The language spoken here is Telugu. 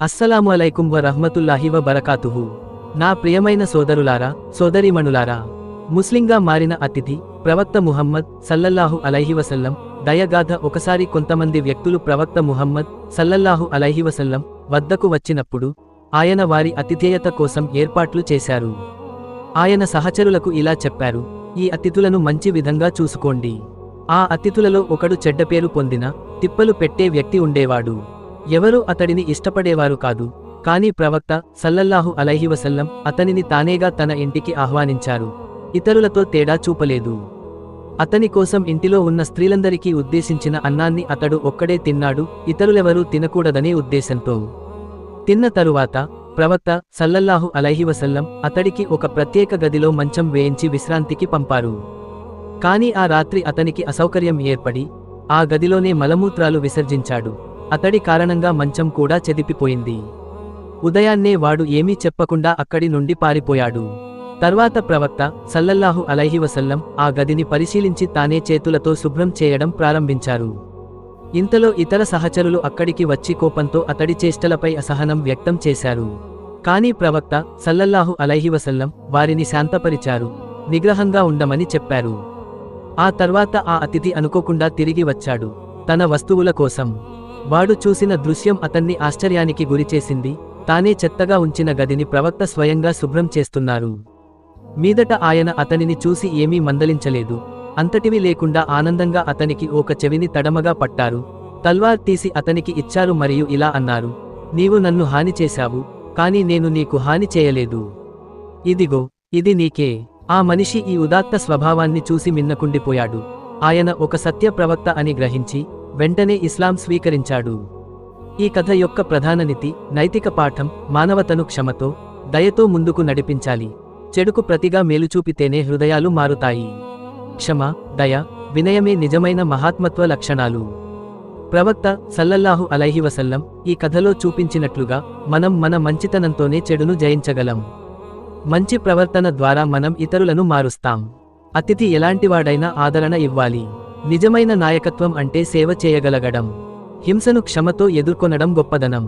అస్సలాము అలైకుం వ రహ్మతుల్లాహి వ బరకాతుహు. నా ప్రియమైన సోదరులారా, సోదరీమణులారా, ముస్లింగా మారిన అతిథి ప్రవక్త ముహమ్మద్ సల్లల్లాహు అలైహి వసల్లం దయగాథ. ఒకసారి కొంతమంది వ్యక్తులు ప్రవక్త ముహమ్మద్ సల్లల్లాహు అలైహి వసల్లం వద్దకు వచ్చినప్పుడు ఆయన వారి అతిథేయత కోసం ఏర్పాట్లు చేశారు. ఆయన సహచరులకు ఇలా చెప్పారు: ఈ అతిథులను మంచి విధంగా చూసుకోండి. ఆ అతిథులలో ఒకడు చెడ్డపేరు పొందిన తిప్పలు పెట్టే వ్యక్తి ఉండేవాడు. ఎవరూ అతడిని ఇష్టపడేవారు కాదు. కాని ప్రవక్త సల్లల్లాహు అలైహి వసల్లం అతనిని తానేగా తన ఇంటికి ఆహ్వానించారు. ఇతరులతో తేడా చూపలేదు. అతని కోసం ఇంటిలో ఉన్న స్త్రీలందరికీ ఉద్దేశించిన అన్నాన్ని అతడు ఒక్కడే తిన్నాడు, ఇతరులెవరూ తినకూడదనే ఉద్దేశంతో. తిన్న తరువాత ప్రవక్త సల్లల్లాహు అలైహి వసల్లం అతడికి ఒక ప్రత్యేక గదిలో మంచం వేయించి విశ్రాంతికి పంపారు. కాని ఆ రాత్రి అతనికి అసౌకర్యం ఏర్పడి ఆ గదిలోనే మలమూత్రాలు విసర్జించాడు. అతడి కారణంగా మంచం కూడా చెదిపిపోయింది. ఉదయాన్నే వాడు ఏమీ చెప్పకుండా అక్కడి నుండి పారిపోయాడు. తర్వాత ప్రవక్త సల్లల్లాహు అలైహి వసల్లం ఆ గదిని పరిశీలించి తానే చేతులతో శుభ్రం చేయడం ప్రారంభించారు. ఇంతలో ఇతర సహచరులు అక్కడికి వచ్చి కోపంతో అతడి చేష్టలపై అసహనం వ్యక్తం చేశారు. కాని ప్రవక్త సల్లల్లాహు అలైహి వసల్లం వారిని శాంతపరిచారు, నిగ్రహంగా ఉండమని చెప్పారు. ఆ తర్వాత ఆ అతిథి అనుకోకుండా తిరిగి వచ్చాడు తన వస్తువుల కోసం. వాడు చూసిన దృశ్యం అతన్ని ఆశ్చర్యానికి గురిచేసింది. తానే చెత్తగా ఉంచిన గదిని ప్రవక్త స్వయంగా శుభ్రం చేస్తున్నారు. మీదట ఆయన అతనిని చూసి ఏమీ మందలించలేదు. అంతటివి లేకుండా ఆనందంగా అతనికి ఒక చెవిని తడమగా పట్టారు. తల్వార్ తీసి అతనికి ఇచ్చారు మరియు ఇలా అన్నారు: నీవు నన్ను హాని చేశావు, కాని నేను నీకు హాని చేయలేదు. ఇదిగో, ఇది నీకే. ఆ మనిషి ఈ ఉదాత్త స్వభావాన్ని చూసి మిన్నకుండిపోయాడు. ఆయన ఒక సత్య ప్రవక్త అని గ్రహించి వెంటనే ఇస్లాం స్వీకరించాడు. ఈ కథ యొక్క ప్రధాన నీతి, నైతిక పాఠం: మానవతను క్షమతో, దయతో ముందుకు నడిపించాలి. చెడుకు ప్రతిగా మేలుచూపితేనే హృదయాలు మారుతాయి. క్షమ, దయ, వినయమే నిజమైన మహాత్మత్వ లక్షణాలు. ప్రవక్త సల్లల్లాహు అలైహి వసల్లం ఈ కథలో చూపించినట్లుగా మనం మన మంచితనంతోనే చెడును జయించగలం. మంచి ప్రవర్తన ద్వారా మనం ఇతరులను మారుస్తాం. అతిథి ఎలాంటివాడైనా ఆదరణ ఇవ్వాలి. నిజమైన నాయకత్వం అంటే సేవ చేయగలగడం. హింసను క్షమతో ఎదుర్కొనడం గొప్పదనం.